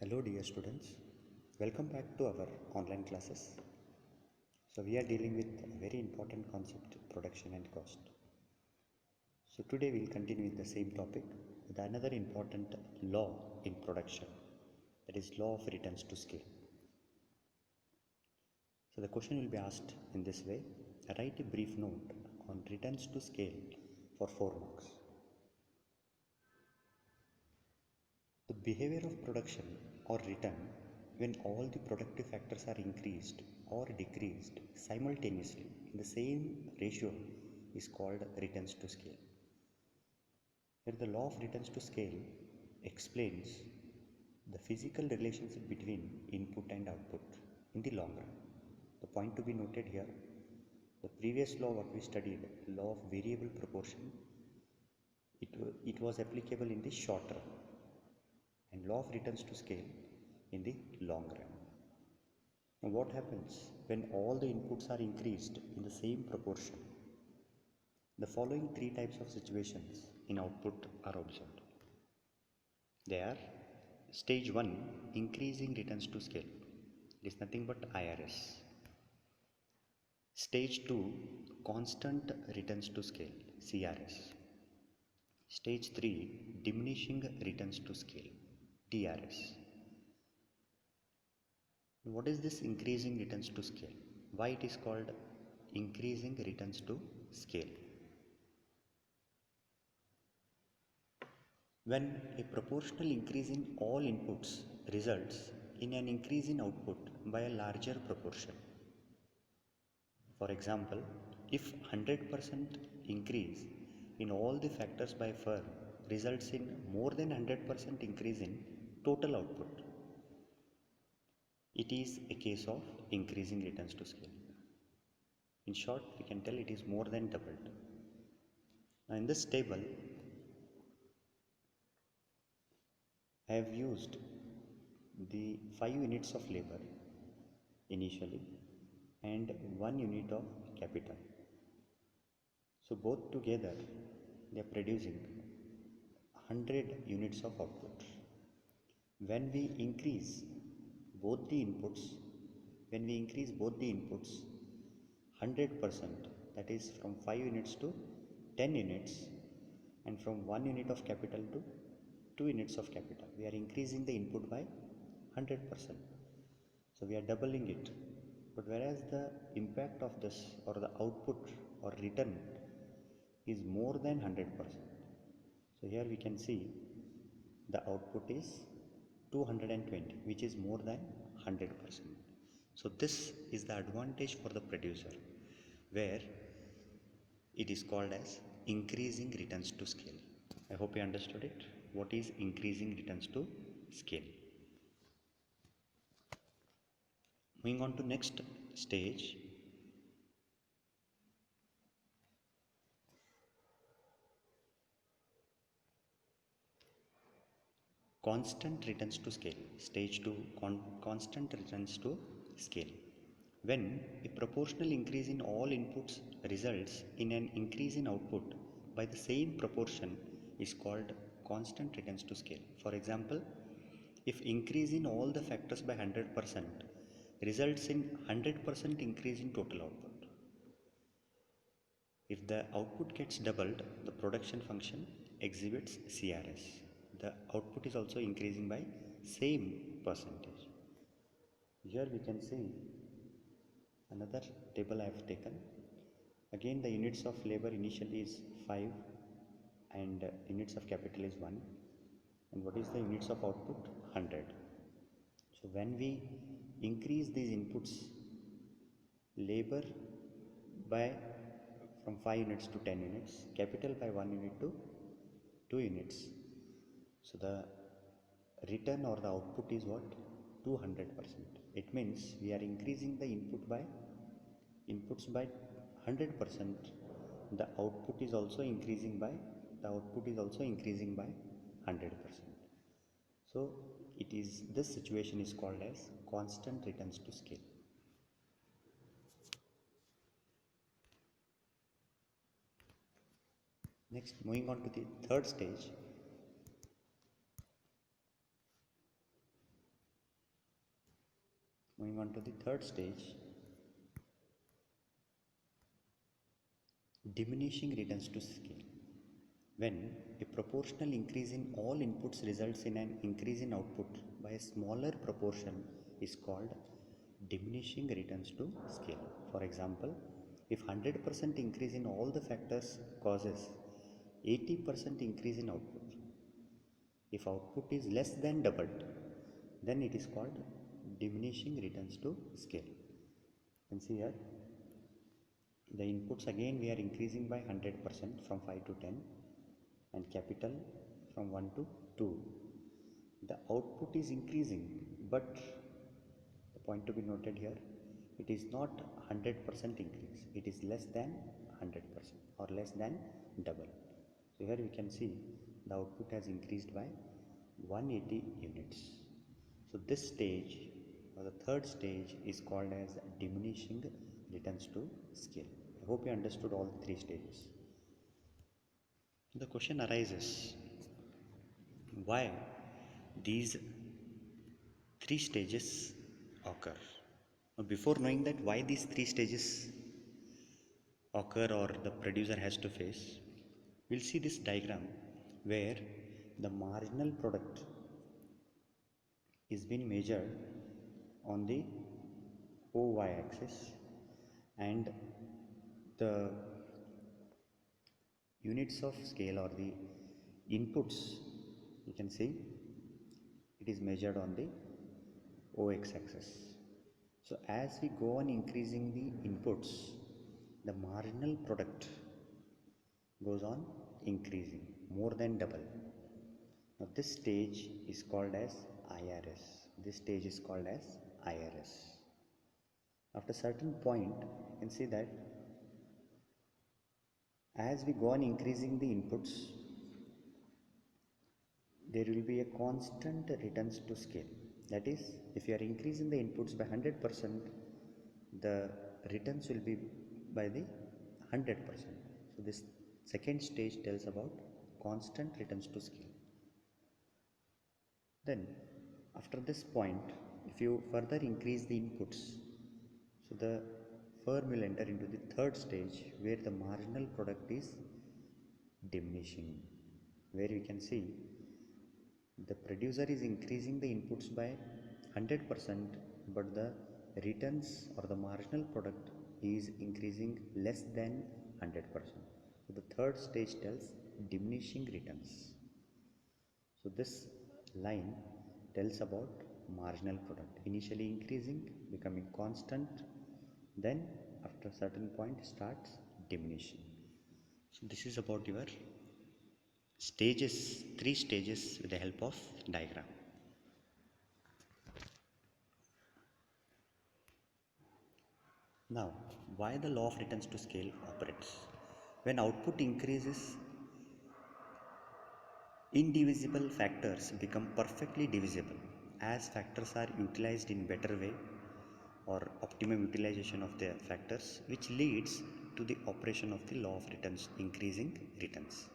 Hello dear students, welcome back to our online classes. So we are dealing with a very important concept, production and cost. So today we'll continue with the same topic with another important law in production, that is law of returns to scale. So the question will be asked in this way: write a brief note on returns to scale for 4 marks. The behavior of production or return when all the productive factors are increased or decreased simultaneously in the same ratio is called returns to scale. Here the law of returns to scale explains the physical relationship between input and output in the long run. The point to be noted here, the previous law what we studied, law of variable proportion, it was applicable in the short run, and law of returns to scale in the long run. Now what happens when all the inputs are increased in the same proportion? The following 3 types of situations in output are observed. They are: stage 1, increasing returns to scale. It is nothing but IRS. Stage 2, constant returns to scale, CRS. Stage 3, diminishing returns to scale, DRS. What is this increasing returns to scale? Why it is called increasing returns to scale? When a proportional increase in all inputs results in an increase in output by a larger proportion. For example, if 100% increase in all the factors by a firm results in more than 100% increase in total output, it is a case of increasing returns to scale. In short, we can tell it is more than doubled. Now in this table, I have used the 5 units of labor initially and 1 unit of capital. So both together they are producing 100 units of output. When we increase both the inputs, 100%, that is from 5 units to 10 units, and from 1 unit of capital to 2 units of capital, we are increasing the input by 100%. So we are doubling it. But whereas the impact of this or the output or return is more than 100%. So here we can see the output is 220, which is more than 100%. So this is the advantage for the producer, where it is called as increasing returns to scale. I hope you understood it. What is increasing returns to scale? Moving on to next stage. Constant returns to scale. Stage 2, constant returns to scale. When a proportional increase in all inputs results in an increase in output by the same proportion is called constant returns to scale. For example, if increase in all the factors by 100% results in 100% increase in total output. If the output gets doubled, the production function exhibits CRS. The output is also increasing by same percentage. Here we can see another table I have taken. Again, the units of labor initially is 5 and units of capital is 1. And what is the units of output? 100. So when we increase these inputs, labor by from 5 units to 10 units, capital by 1 unit to 2 units. So the return or the output is what? 200%. It means we are increasing the inputs by 100%. The output is also increasing by 100%. So this situation is called as constant returns to scale. Next, moving on to the third stage. Moving on to the third stage, diminishing returns to scale. When a proportional increase in all inputs results in an increase in output by a smaller proportion is called diminishing returns to scale. For example, if 100% increase in all the factors causes 80% increase in output, if output is less than doubled, then it is called diminishing returns to scale. You can see here the inputs again we are increasing by 100% from 5 to 10 and capital from 1 to 2. The output is increasing, but the point to be noted here, it is not 100% increase, it is less than 100% or less than double. So here we can see the output has increased by 180 units. So this stage or the third stage is called as diminishing returns to scale. I hope you understood all the three stages. The question arises, why these three stages occur? Now, before knowing that why these three stages occur or the producer has to face, we'll see this diagram where the marginal product is being measured on the OY axis and the units of scale or the inputs, you can see it is measured on the OX axis. So as we go on increasing the inputs, the marginal product goes on increasing more than double. Now this stage is called as IRS. This stage is called as IRS. After a certain point, you can see that as we go on increasing the inputs, there will be a constant returns to scale. That is, if you are increasing the inputs by 100%, the returns will be by the 100%. So this second stage tells about constant returns to scale. Then after this point, if you further increase the inputs, so the firm will enter into the third stage where the marginal product is diminishing, where we can see the producer is increasing the inputs by 100%, but the returns or the marginal product is increasing less than 100%. So the third stage tells diminishing returns. So this line tells about marginal product initially increasing, becoming constant, then after a certain point starts diminishing. So this is about your stages, three stages with the help of diagram. Now, why the law of returns to scale operates? When output increases, indivisible factors become perfectly divisible as factors are utilized in better way or optimum utilization of the factors, which leads to the operation of the law of returns, increasing returns.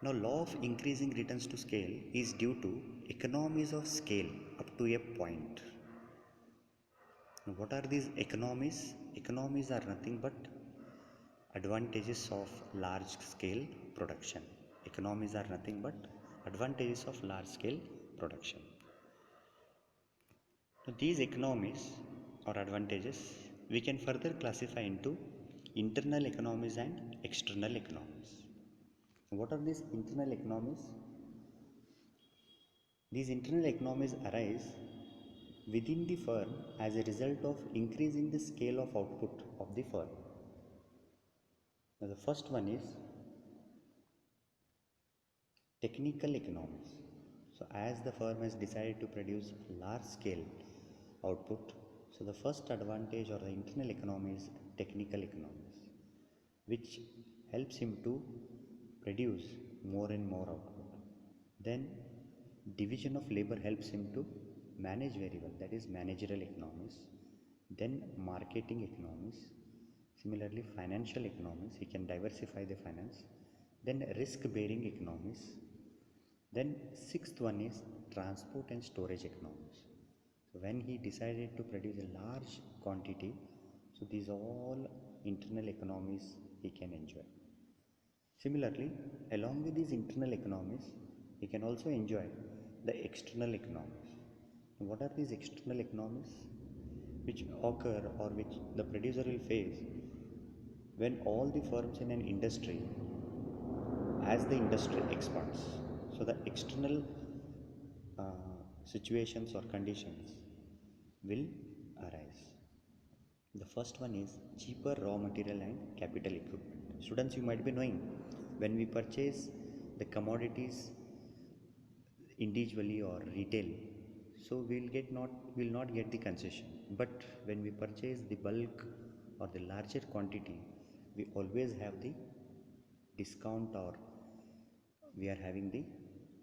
Now, law of increasing returns to scale is due to economies of scale up to a point. Now, what are these economies? Economies are nothing but advantages of large scale production. Economies are nothing but advantages of large scale production. Now, these economies or advantages we can further classify into internal economies and external economies. What are these internal economies? These internal economies arise within the firm as a result of increasing the scale of output of the firm. Now, the first one is technical economies. So as the firm has decided to produce large scale output, so the first advantage or the internal economy is technical economies, which helps him to produce more and more output. Then division of labor helps him to manage very well, that is managerial economies. Then marketing economies, similarly financial economies, he can diversify the finance. Then risk bearing economies. Then sixth one is transport and storage economies. So when he decided to produce a large quantity, so these all internal economies he can enjoy. Similarly, along with these internal economies, he can also enjoy the external economies. What are these external economies which occur or which the producer will face when all the firms in an industry, as the industry expands? So the external situations or conditions will arise. The first one is cheaper raw material and capital equipment. Students, you might be knowing, when we purchase the commodities individually or retail, so we'll not get the concession. But when we purchase the bulk or the larger quantity, we always have the discount, or we are having the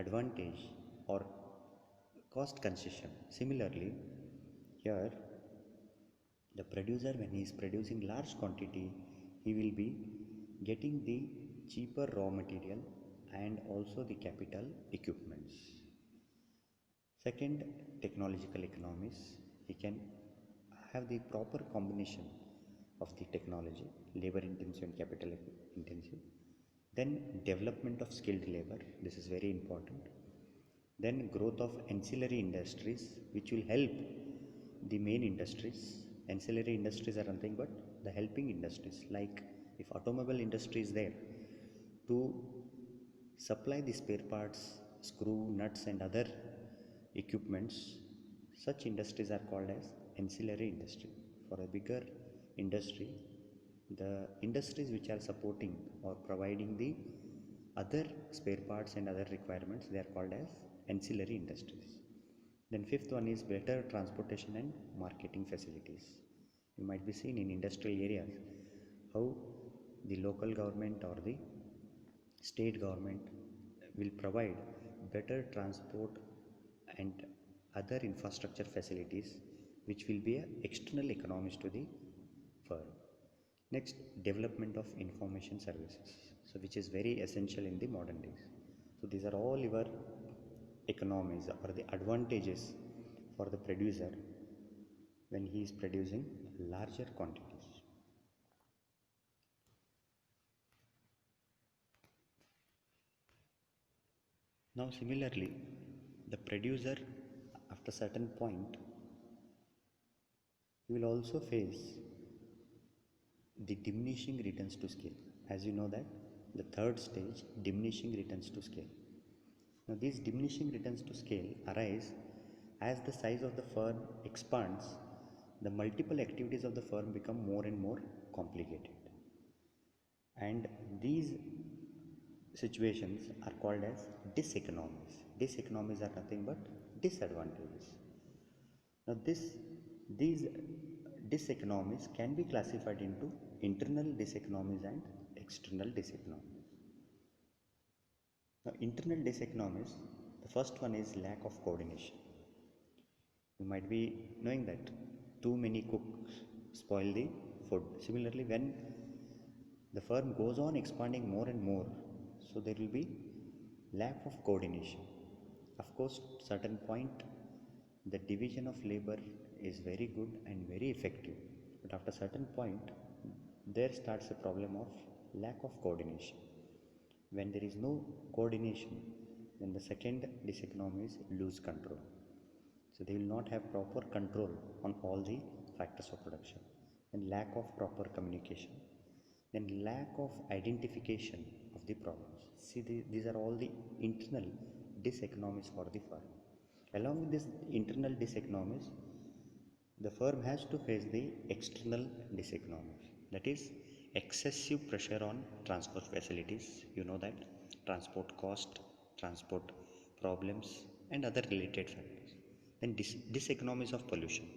advantage or cost concession. Similarly, here the producer, when he is producing large quantity, he will be getting the cheaper raw material and also the capital equipments. Second, technological economies. He can have the proper combination of the technology, labor intensive and capital intensive. Then development of skilled labor, this is very important. Then growth of ancillary industries, which will help the main industries. Ancillary industries are nothing but the helping industries. Like if automobile industry is there, to supply the spare parts, screw, nuts and other equipments, such industries are called as ancillary industry. For a bigger industry, the industries which are supporting or providing the other spare parts and other requirements, they are called as ancillary industries. Then fifth one is better transportation and marketing facilities. You might be seen in industrial areas how the local government or the state government will provide better transport and other infrastructure facilities, which will be external economies to the firm. Next, development of information services, so which is very essential in the modern days. So these are all your economies or the advantages for the producer when he is producing larger quantities. Now similarly, the producer after certain point, he will also face the diminishing returns to scale. As you know that the third stage, diminishing returns to scale. Now these diminishing returns to scale arise as the size of the firm expands. The multiple activities of the firm become more and more complicated, and these situations are called as diseconomies. Diseconomies are nothing but disadvantages. Now these diseconomies can be classified into internal diseconomies and external diseconomies. Now internal diseconomies, the first one is lack of coordination. You might be knowing that too many cooks spoil the food. Similarly, when the firm goes on expanding more and more, so there will be lack of coordination. Of course, certain point the division of labor is very good and very effective, but after certain point there starts a problem of lack of coordination. When there is no coordination, then the second diseconomies lose control. So they will not have proper control on all the factors of production. Then lack of proper communication. Then lack of identification of the problems. See, these are all the internal diseconomies for the firm. Along with this internal diseconomies, the firm has to face the external diseconomies. That is excessive pressure on transport facilities. You know that transport cost, transport problems and other related factors. Then diseconomies of pollution.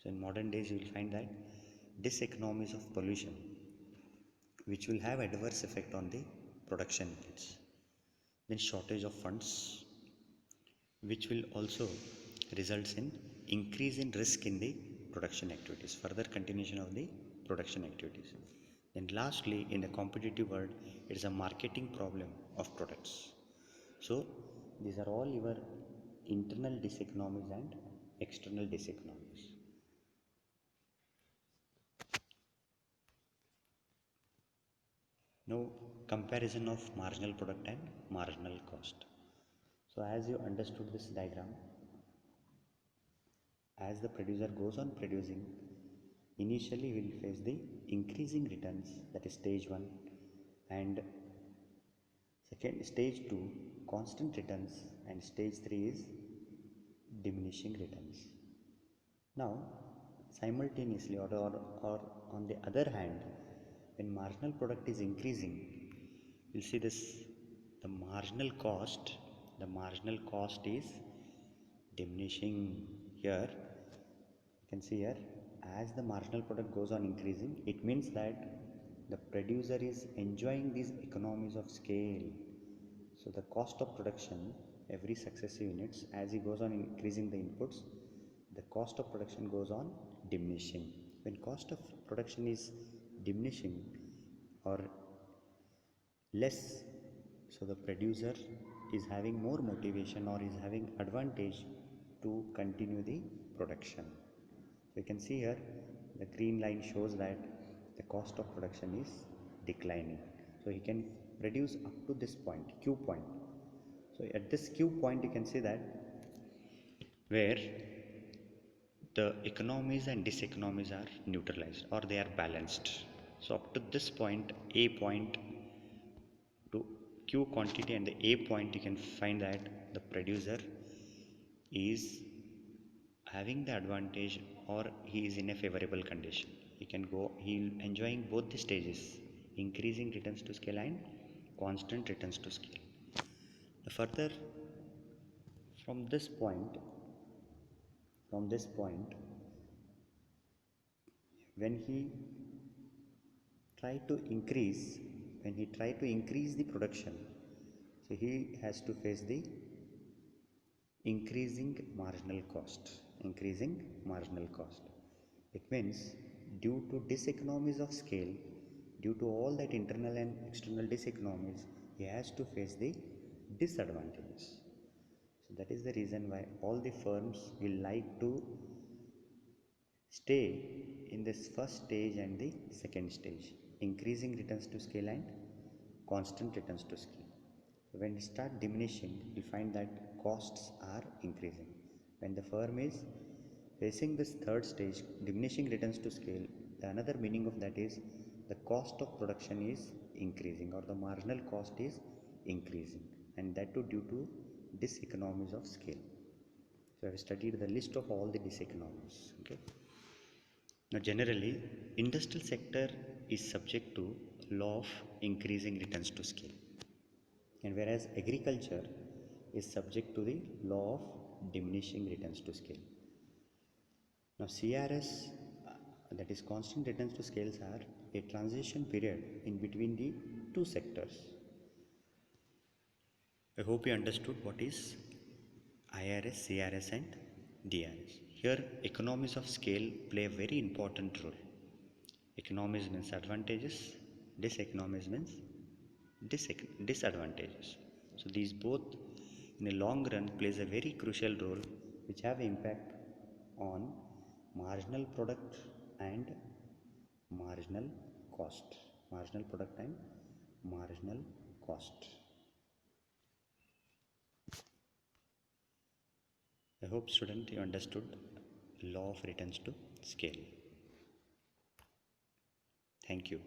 So in modern days you will find that diseconomies of pollution, which will have adverse effect on the production needs. Then shortage of funds, which will also results in increase in risk in the production activities, further continuation of the production activities. Then lastly, in a competitive world, it is a marketing problem of products. So these are all your internal diseconomies and external diseconomies. Now, comparison of marginal product and marginal cost. So as you understood this diagram, as the producer goes on producing, initially we will face the increasing returns, that is stage 1, and second stage 2 constant returns, and stage 3 is diminishing returns. Now simultaneously or on the other hand, when marginal product is increasing, you'll see this, the marginal cost is diminishing. Here you can see, here as the marginal product goes on increasing, it means that the producer is enjoying these economies of scale. So the cost of production every successive units, as he goes on increasing the inputs, the cost of production goes on diminishing. When cost of production is diminishing or less, so the producer is having more motivation or is having advantage to continue the production. So you can see here the green line shows that the cost of production is declining. So he can produce up to this point, Q point. So at this Q point you can see that where the economies and diseconomies are neutralized or they are balanced. So up to this point, A point to Q quantity and the A point, you can find that the producer is having the advantage or he is in a favorable condition. He enjoying both the stages, increasing returns to scale and constant returns to scale. Further, from this point, when he try to increase the production, so he has to face the increasing marginal cost. It means due to diseconomies of scale, due to all that internal and external diseconomies, he has to face the disadvantages. So that is the reason why all the firms will like to stay in this first stage and the second stage, increasing returns to scale and constant returns to scale. When we start diminishing, we find that costs are increasing. When the firm is facing this third stage, diminishing returns to scale, the another meaning of that is the cost of production is increasing or the marginal cost is increasing, and that too due to diseconomies of scale. So I have studied the list of all the diseconomies. Okay. Now generally, industrial sector is subject to law of increasing returns to scale, and whereas agriculture is subject to the law of diminishing returns to scale. Now CRS, that is constant returns to scales, are a transition period in between the two sectors. I hope you understood what is IRS, CRS and DRS. Here economies of scale play a very important role. Economies means advantages, diseconomies means disadvantages. So these both in a long run plays a very crucial role which have impact on marginal product and marginal cost. Marginal product and marginal cost. I hope student you understood law of returns to scale. Thank you.